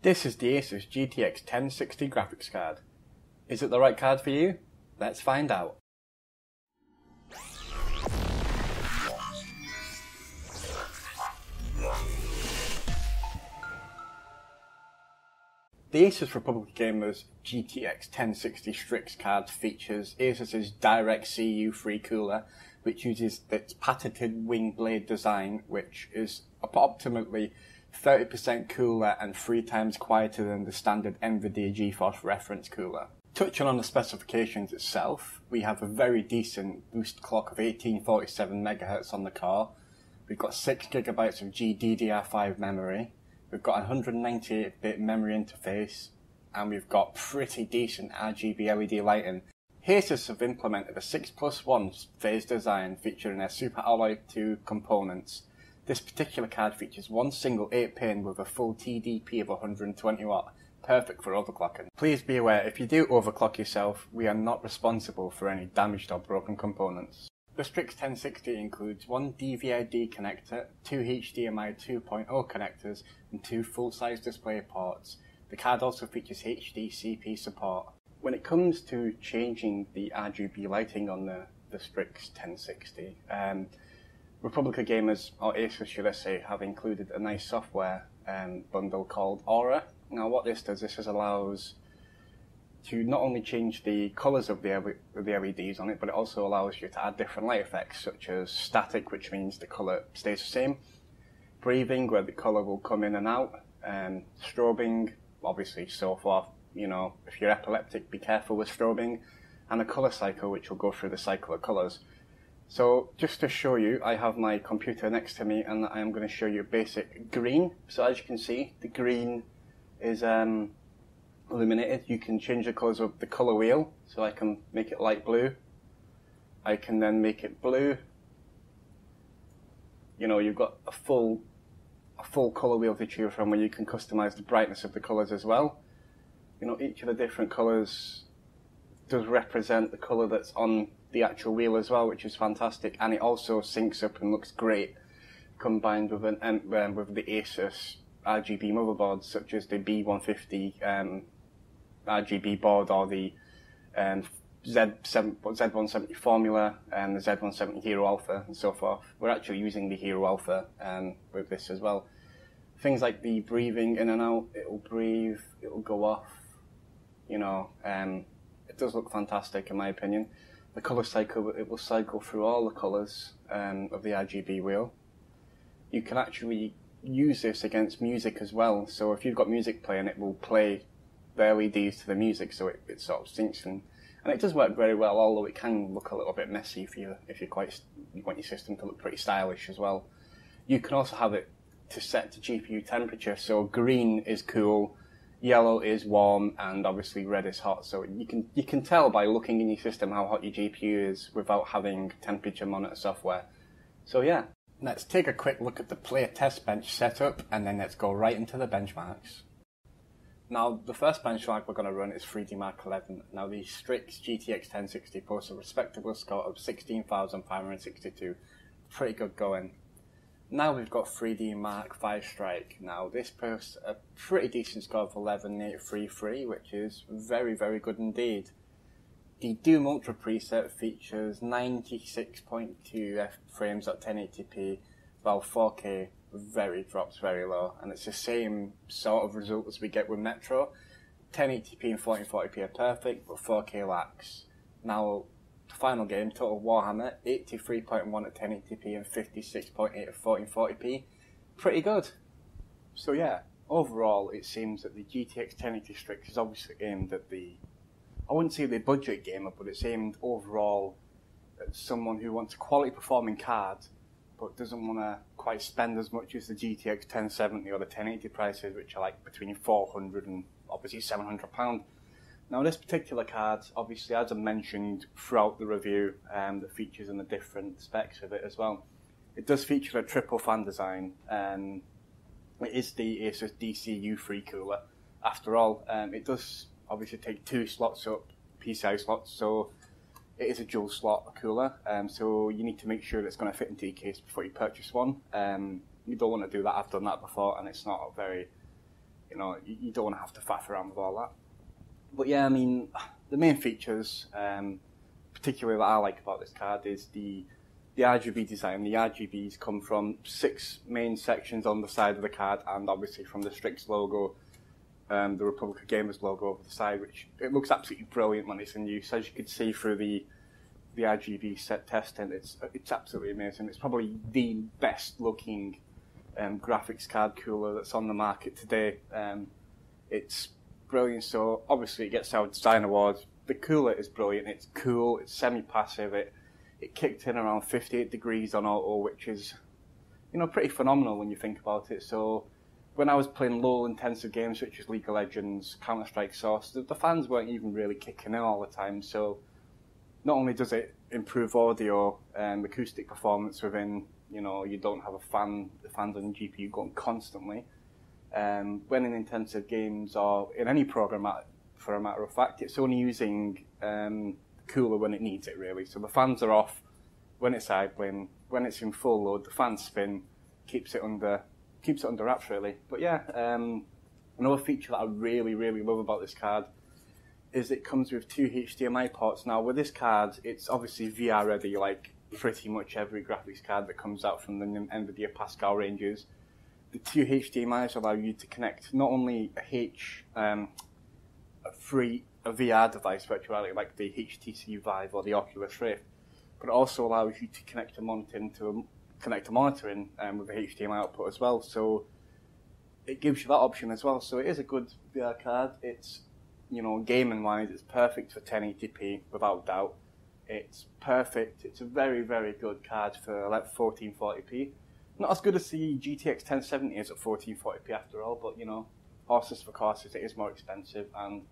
This is the ASUS GTX 1060 graphics card. Is it the right card for you? Let's find out. The ASUS Republic Gamers GTX 1060 STRIX card features ASUS's direct CU free cooler, which uses its patented wing blade design, which is approximately 30% cooler and 3 times quieter than the standard NVIDIA GeForce reference cooler. Touching on the specifications itself, we have a very decent boost clock of 1847 MHz on the car. We've got 6GB of GDDR5 memory. We've got a 198-bit memory interface, and we've got pretty decent RGB LED lighting. ASUS have implemented a 6+1 phase design featuring their Super Alloy 2 components. This particular card features one single 8-pin with a full TDP of 120 watt, perfect for overclocking. Please be aware, if you do overclock yourself, we are not responsible for any damaged or broken components. The STRIX 1060 includes one DVI-D connector, 2 HDMI 2.0 connectors, and 2 full-size display ports. The card also features HDCP support. When it comes to changing the RGB lighting on the STRIX 1060, Republica Gamers, or ASUS should I say, have included a nice software bundle called Aura. Now what this does, allows to not only change the colours of the LEDs on it, but it also allows you to add different light effects, such as static, which means the colour stays the same, breathing, where the colour will come in and out, strobing, obviously so forth. You know, if you're epileptic, be careful with strobing, and a colour cycle, which will go through the cycle of colours. So just to show you, I have my computer next to me, and I am going to show you basic green. So as you can see, the green is illuminated. You can change the colours of the colour wheel, so I can make it light blue. I can then make it blue. You know, you've got a full colour wheel to choose from, where you can customise the brightness of the colours as well. You know, each of the different colours does represent the colour that's on the actual wheel as well, which is fantastic, and it also syncs up and looks great combined with with the ASUS RGB motherboards, such as the B150 RGB board, or the Z170 Formula and the Z170 Hero Alpha and so forth. We're actually using the Hero Alpha with this as well. Things like the breathing in and out, it'll breathe, it'll go off, you know, it does look fantastic in my opinion. The colour cycle, it will cycle through all the colours of the RGB wheel. You can actually use this against music as well, so if you've got music playing, it will play the LEDs to the music, so it sort of syncs, and it does work very well, although it can look a little bit messy if you want your system to look pretty stylish as well. You can also have it to set to GPU temperature, so green is cool, yellow is warm, and obviously red is hot. So you can tell by looking in your system how hot your GPU is without having temperature monitor software. So yeah, let's take a quick look at the player test bench setup, and then let's go right into the benchmarks. Now the first benchmark we're going to run is 3D Mark 11. Now the STRIX GTX 1060 posts a respectable score of 16,562. Pretty good going. Now we've got 3D Mark 5 Strike. Now this posts a pretty decent score of 11833, which is very, very good indeed. The Doom Ultra preset features 96.2 frames at 1080p, while 4K drops very low, and it's the same sort of result as we get with Metro. 1080p and 1440p are perfect, but 4K lacks. Now the final game, Total Warhammer, 83.1 at 1080p and 56.8 at 1440p, pretty good. So yeah, overall it seems that the GTX 1080 STRIX is obviously aimed at I wouldn't say the budget gamer, but it's aimed overall at someone who wants a quality performing card, but doesn't want to quite spend as much as the GTX 1070 or the 1080 prices, which are like between £400 and obviously £700. Now this particular card, obviously as I mentioned throughout the review, the features and the different specs of it as well, it does feature a triple fan design. It is the ASUS DCU free cooler. After all, it does obviously take 2 slots up, PCI slots, so it is a dual slot cooler, so you need to make sure that it's going to fit into your case before you purchase one. You don't want to do that. I've done that before, and it's not very you know, you don't want to have to faff around with all that. But yeah, I mean, the main features, particularly that I like about this card, is the RGB design. The RGBs come from 6 main sections on the side of the card, and obviously from the Strix logo, the Republic of Gamers logo over the side, which it looks absolutely brilliant when it's in use. As you can see through the RGB set testing, it's absolutely amazing. It's probably the best looking graphics card cooler that's on the market today. It's brilliant. So obviously it gets our design awards. The cooler is brilliant. It's cool. It's semi-passive. It kicked in around 58 degrees on auto, which is, you know, pretty phenomenal when you think about it. So when I was playing low intensive games such as League of Legends, Counter-Strike Source, the fans weren't even really kicking in all the time. So not only does it improve audio and acoustic performance within, you know, you don't have the fans on the GPU going constantly. When in intensive games or in any program, for a matter of fact, it's only using cooler when it needs it, really. So the fans are off when it's idling. When it's in full load, the fans spin, keeps it under wraps, really. But yeah, another feature that I really, really love about this card is it comes with 2 HDMI ports. Now, with this card, it's obviously VR ready, like pretty much every graphics card that comes out from the NVIDIA Pascal ranges. The 2 HDMIs allow you to connect not only a VR device, virtually, like the HTC Vive or the Oculus Rift, but it also allows you to connect a monitor in with a HDMI output as well. So it gives you that option as well. So it is a good VR card. It's, you know, gaming wise, it's perfect for 1080p without doubt. It's perfect. It's a very, very good card for like 1440p. Not as good as the GTX 1070 is at 1440p after all, but, you know, horses for courses, it is more expensive, and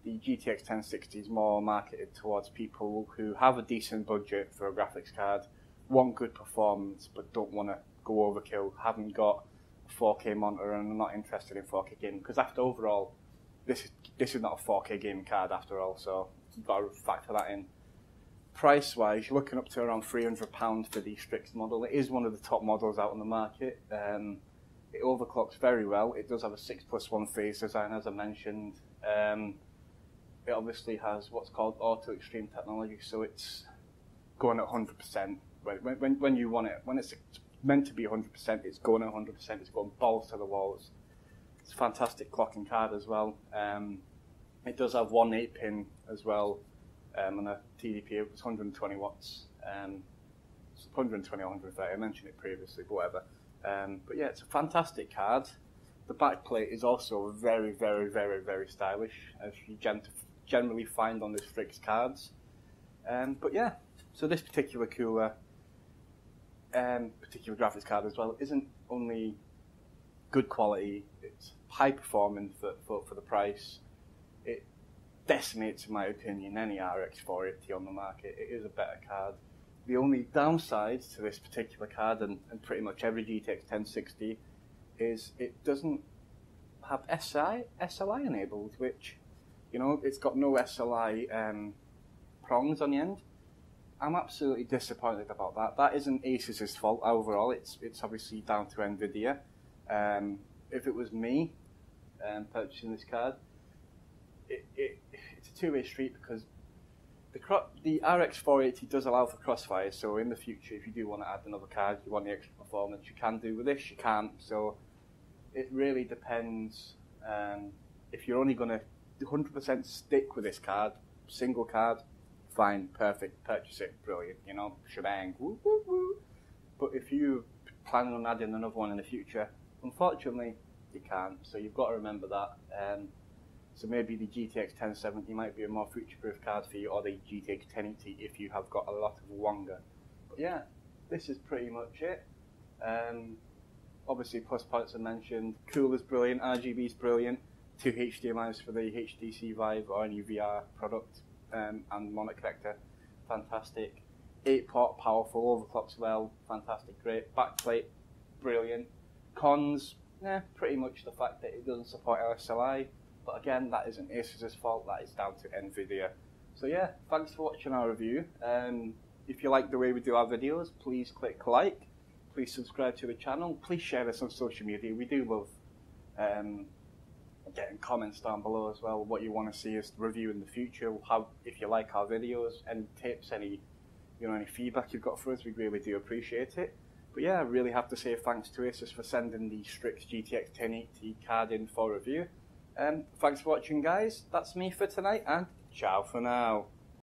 the GTX 1060 is more marketed towards people who have a decent budget for a graphics card, want good performance, but don't want to go overkill, haven't got a 4K monitor and are not interested in 4K gaming. Because after overall, this is not a 4K gaming card after all, so you've got to factor that in. Price-wise, you're looking up to around £300 for the Strix model. It is one of the top models out on the market. It overclocks very well. It does have a 6+1 phase design, as I mentioned. It obviously has what's called auto extreme technology, so it's going at 100%. When you want it, when it's meant to be 100%, it's going at 100%. It's going balls to the walls. It's a fantastic clocking card as well. It does have one 8-pin as well, and a TDP. It was 120 watts. It's 120 or 130. I mentioned it previously, but whatever. But yeah, it's a fantastic card. The backplate is also very, very, very, very stylish, as you generally find on the Strix cards. But yeah, so this particular cooler, particular graphics card as well, isn't only good quality, it's high performance for the price. It decimates, in my opinion, any RX 480 on the market. It is a better card. The only downside to this particular card, and pretty much every GTX 1060, is it doesn't have SLI enabled, which, you know, it's got no SLI prongs on the end. I'm absolutely disappointed about that. That isn't ASUS's fault overall. It's obviously down to NVIDIA. If it was me purchasing this card, it's a two-way street, because the RX 480 does allow for crossfire. So in the future, if you do want to add another card, you want the extra performance, you can do. With this, you can't. So it really depends. If you're only going to 100% stick with this card, single card, fine, perfect, purchase it, brilliant, you know, shebang, woo, woo, woo. But if you plan on adding another one in the future, unfortunately, you can't. So you've got to remember that. So maybe the GTX 1070 might be a more future-proof card for you, or the GTX 1080 if you have got a lot of Wonga. But yeah, this is pretty much it. Obviously, plus points I mentioned. Cooler's brilliant, RGB's brilliant. 2 HDMIs for the HTC Vive or any VR product, and monitor connector, fantastic. 8-port, powerful, overclocks well, fantastic, great. Backplate, brilliant. Cons, pretty much the fact that it doesn't support SLI, but again, that isn't ASUS's fault, that is down to NVIDIA. So yeah, thanks for watching our review. If you like the way we do our videos, please click like, please subscribe to the channel, please share this on social media. We do love getting comments down below as well, what you want to see us review in the future, how, if you like our videos, any tips, any feedback you've got for us, we really do appreciate it. But yeah, I really have to say thanks to ASUS for sending the Strix GTX 1080 card in for review. Thanks for watching, guys. That's me for tonight, and ciao for now.